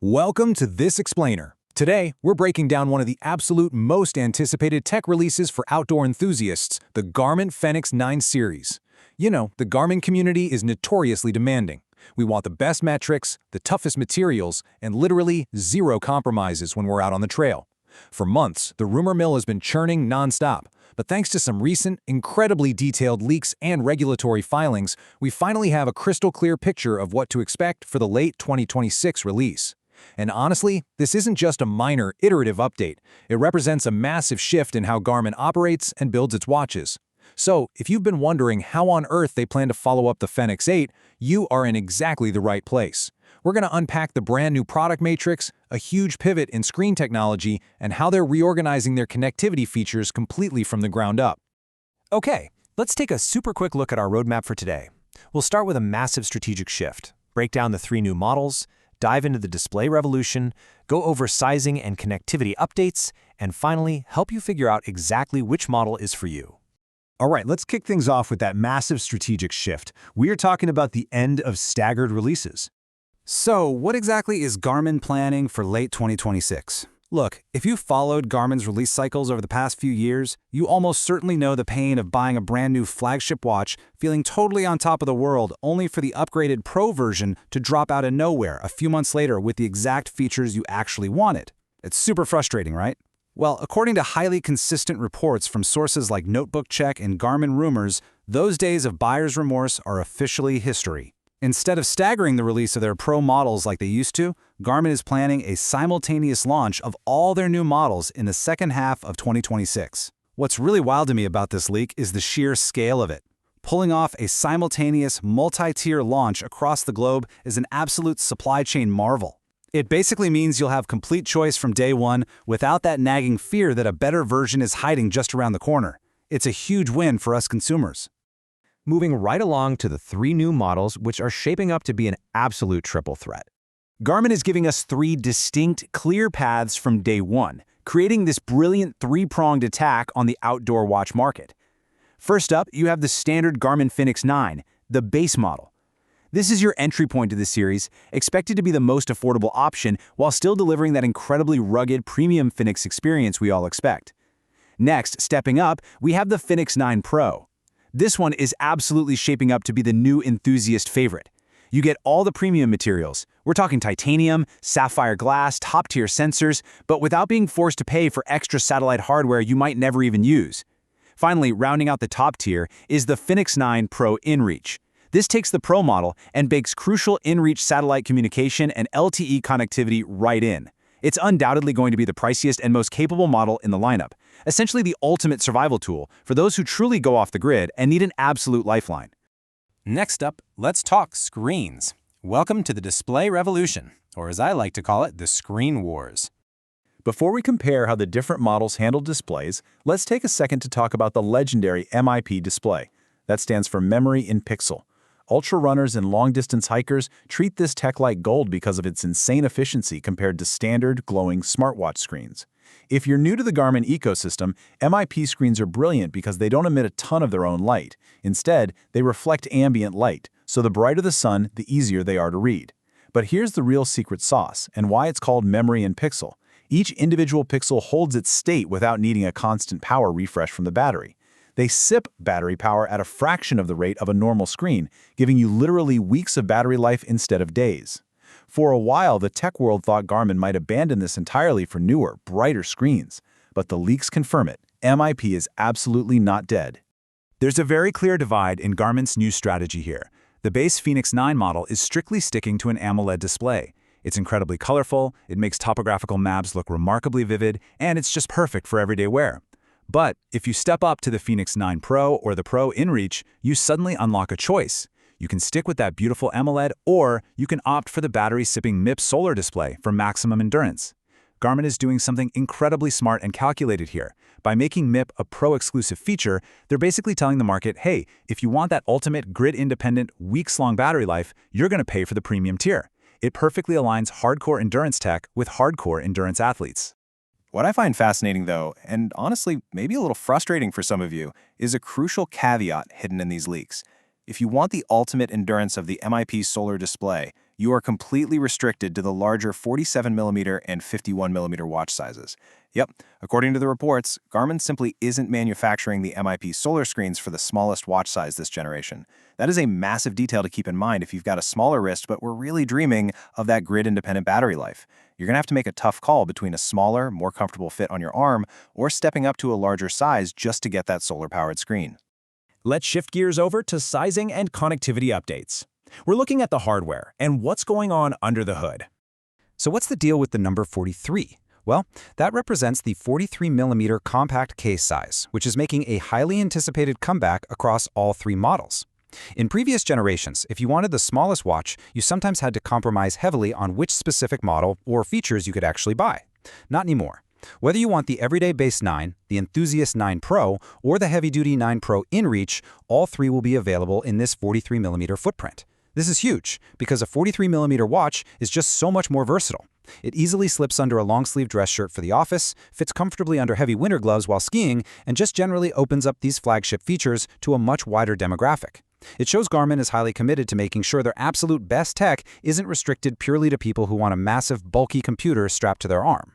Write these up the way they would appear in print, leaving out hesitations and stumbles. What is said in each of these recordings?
Welcome to This Explainer. Today, we're breaking down one of the absolute most anticipated tech releases for outdoor enthusiasts, the Garmin Fenix 9 series. You know, the Garmin community is notoriously demanding. We want the best metrics, the toughest materials, and literally zero compromises when we're out on the trail. For months, the rumor mill has been churning nonstop, but thanks to some recent, incredibly detailed leaks and regulatory filings, we finally have a crystal clear picture of what to expect for the late 2026 release. And honestly, this isn't just a minor, iterative update. It represents a massive shift in how Garmin operates and builds its watches. So, if you've been wondering how on earth they plan to follow up the Fenix 8, you are in exactly the right place. We're going to unpack the brand new product matrix, a huge pivot in screen technology, and how they're reorganizing their connectivity features completely from the ground up. Okay, let's take a super quick look at our roadmap for today. We'll start with a massive strategic shift, break down the 3 new models, dive into the display revolution, go over sizing and connectivity updates, and finally, help you figure out exactly which model is for you. All right, let's kick things off with that massive strategic shift. We are talking about the end of staggered releases. So, what exactly is Garmin planning for late 2026? Look, if you've followed Garmin's release cycles over the past few years, you almost certainly know the pain of buying a brand new flagship watch, feeling totally on top of the world, only for the upgraded Pro version to drop out of nowhere a few months later with the exact features you actually wanted. It's super frustrating, right? Well, according to highly consistent reports from sources like Notebook Check and Garmin Rumors, those days of buyer's remorse are officially history. Instead of staggering the release of their Pro models like they used to, Garmin is planning a simultaneous launch of all their new models in the second half of 2026. What's really wild to me about this leak is the sheer scale of it. Pulling off a simultaneous multi-tier launch across the globe is an absolute supply chain marvel. It basically means you'll have complete choice from day one without that nagging fear that a better version is hiding just around the corner. It's a huge win for us consumers. Moving right along to the 3 new models, which are shaping up to be an absolute triple threat. Garmin is giving us 3 distinct, clear paths from day one, creating this brilliant 3-pronged attack on the outdoor watch market. First up, you have the standard Garmin Fenix 9, the base model. This is your entry point to the series, expected to be the most affordable option while still delivering that incredibly rugged premium Fenix experience we all expect. Next, stepping up, we have the Fenix 9 Pro. This one is absolutely shaping up to be the new enthusiast favorite. You get all the premium materials. We're talking titanium, sapphire glass, top-tier sensors, but without being forced to pay for extra satellite hardware you might never even use. Finally, rounding out the top tier is the Fenix 9 Pro inReach. This takes the Pro model and bakes crucial inReach satellite communication and LTE connectivity right in. It's undoubtedly going to be the priciest and most capable model in the lineup, essentially the ultimate survival tool for those who truly go off the grid and need an absolute lifeline. Next up, let's talk screens. Welcome to the display revolution, or as I like to call it, the screen wars. Before we compare how the different models handle displays, let's take a second to talk about the legendary MiP display. That stands for Memory in Pixel. Ultrarunners and long-distance hikers treat this tech like gold because of its insane efficiency compared to standard, glowing smartwatch screens. If you're new to the Garmin ecosystem, MiP screens are brilliant because they don't emit a ton of their own light. Instead, they reflect ambient light, so the brighter the sun, the easier they are to read. But here's the real secret sauce, and why it's called Memory in Pixel. Each individual pixel holds its state without needing a constant power refresh from the battery. They sip battery power at a fraction of the rate of a normal screen, giving you literally weeks of battery life instead of days. For a while, the tech world thought Garmin might abandon this entirely for newer, brighter screens. But the leaks confirm it. MiP is absolutely not dead. There's a very clear divide in Garmin's new strategy here. The base Fenix 9 model is strictly sticking to an AMOLED display. It's incredibly colorful, it makes topographical maps look remarkably vivid, and it's just perfect for everyday wear. But if you step up to the Fenix 9 Pro or the Pro inReach, you suddenly unlock a choice. You can stick with that beautiful AMOLED, or you can opt for the battery-sipping MiP Solar display for maximum endurance. Garmin is doing something incredibly smart and calculated here. By making MiP a Pro-exclusive feature, they're basically telling the market, hey, if you want that ultimate grid-independent, weeks-long battery life, you're going to pay for the premium tier. It perfectly aligns hardcore endurance tech with hardcore endurance athletes. What I find fascinating, though, and honestly maybe a little frustrating for some of you, is a crucial caveat hidden in these leaks. If you want the ultimate endurance of the MiP Solar display, You are completely restricted to the larger 47mm and 51mm watch sizes. Yep, according to the reports, Garmin simply isn't manufacturing the MiP Solar screens for the smallest watch size this generation. That is a massive detail to keep in mind if you've got a smaller wrist but we're really dreaming of that grid-independent battery life. You're going to have to make a tough call between a smaller, more comfortable fit on your arm or stepping up to a larger size just to get that solar-powered screen. Let's shift gears over to sizing and connectivity updates. We're looking at the hardware and what's going on under the hood. So what's the deal with the number 43? Well, that represents the 43mm compact case size, which is making a highly anticipated comeback across all three models. In previous generations, if you wanted the smallest watch, you sometimes had to compromise heavily on which specific model or features you could actually buy. Not anymore. Whether you want the everyday base 9, the enthusiast 9 Pro, or the heavy-duty 9 Pro inReach, all three will be available in this 43mm footprint. This is huge, because a 43mm watch is just so much more versatile. It easily slips under a long-sleeve dress shirt for the office, fits comfortably under heavy winter gloves while skiing, and just generally opens up these flagship features to a much wider demographic. It shows Garmin is highly committed to making sure their absolute best tech isn't restricted purely to people who want a massive, bulky computer strapped to their arm.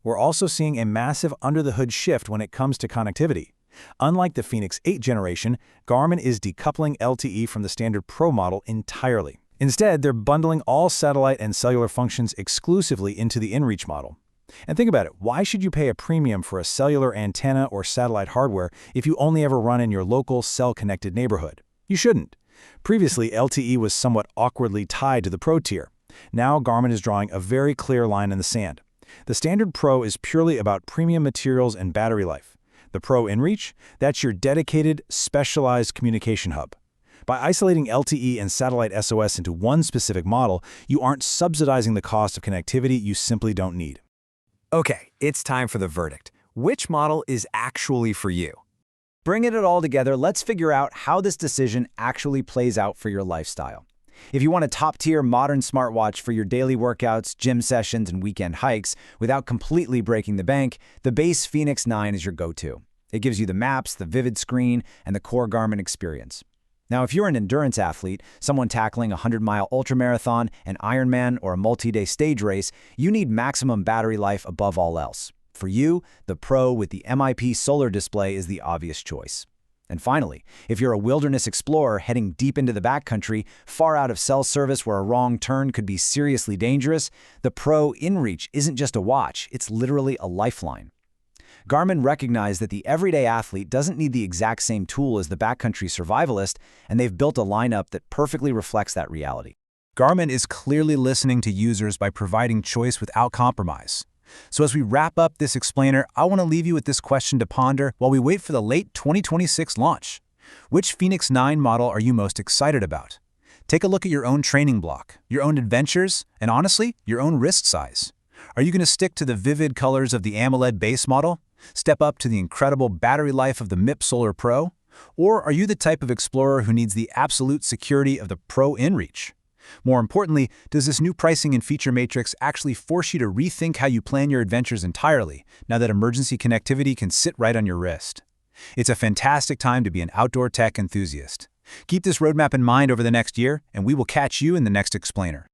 We're also seeing a massive under-the-hood shift when it comes to connectivity. Unlike the Fenix 8 generation, Garmin is decoupling LTE from the standard Pro model entirely. Instead, they're bundling all satellite and cellular functions exclusively into the inReach model. And think about it, why should you pay a premium for a cellular antenna or satellite hardware if you only ever run in your local cell-connected neighborhood? You shouldn't. Previously, LTE was somewhat awkwardly tied to the Pro tier. Now, Garmin is drawing a very clear line in the sand. The standard Pro is purely about premium materials and battery life. The Pro inReach, that's your dedicated, specialized communication hub. By isolating LTE and satellite SOS into one specific model, you aren't subsidizing the cost of connectivity you simply don't need. Okay, it's time for the verdict. Which model is actually for you? Bringing it all together, let's figure out how this decision actually plays out for your lifestyle. If you want a top-tier modern smartwatch for your daily workouts, gym sessions, and weekend hikes without completely breaking the bank, the base Fenix 9 is your go-to. It gives you the maps, the vivid screen, and the core Garmin experience. Now, if you're an endurance athlete, someone tackling a 100-mile ultramarathon, an Ironman, or a multi-day stage race, you need maximum battery life above all else. For you, the Pro with the MiP Solar display is the obvious choice. And finally, if you're a wilderness explorer heading deep into the backcountry, far out of cell service where a wrong turn could be seriously dangerous, the Pro inReach isn't just a watch, it's literally a lifeline. Garmin recognized that the everyday athlete doesn't need the exact same tool as the backcountry survivalist, and they've built a lineup that perfectly reflects that reality. Garmin is clearly listening to users by providing choice without compromise. So as we wrap up this explainer, I want to leave you with this question to ponder while we wait for the late 2026 launch. Which Fenix 9 model are you most excited about? Take a look at your own training block, your own adventures, and honestly, your own wrist size. Are you going to stick to the vivid colors of the AMOLED base model? Step up to the incredible battery life of the MiP Solar Pro? Or are you the type of explorer who needs the absolute security of the Pro inReach? More importantly, does this new pricing and feature matrix actually force you to rethink how you plan your adventures entirely, now that emergency connectivity can sit right on your wrist? It's a fantastic time to be an outdoor tech enthusiast. Keep this roadmap in mind over the next year, and we will catch you in the next explainer.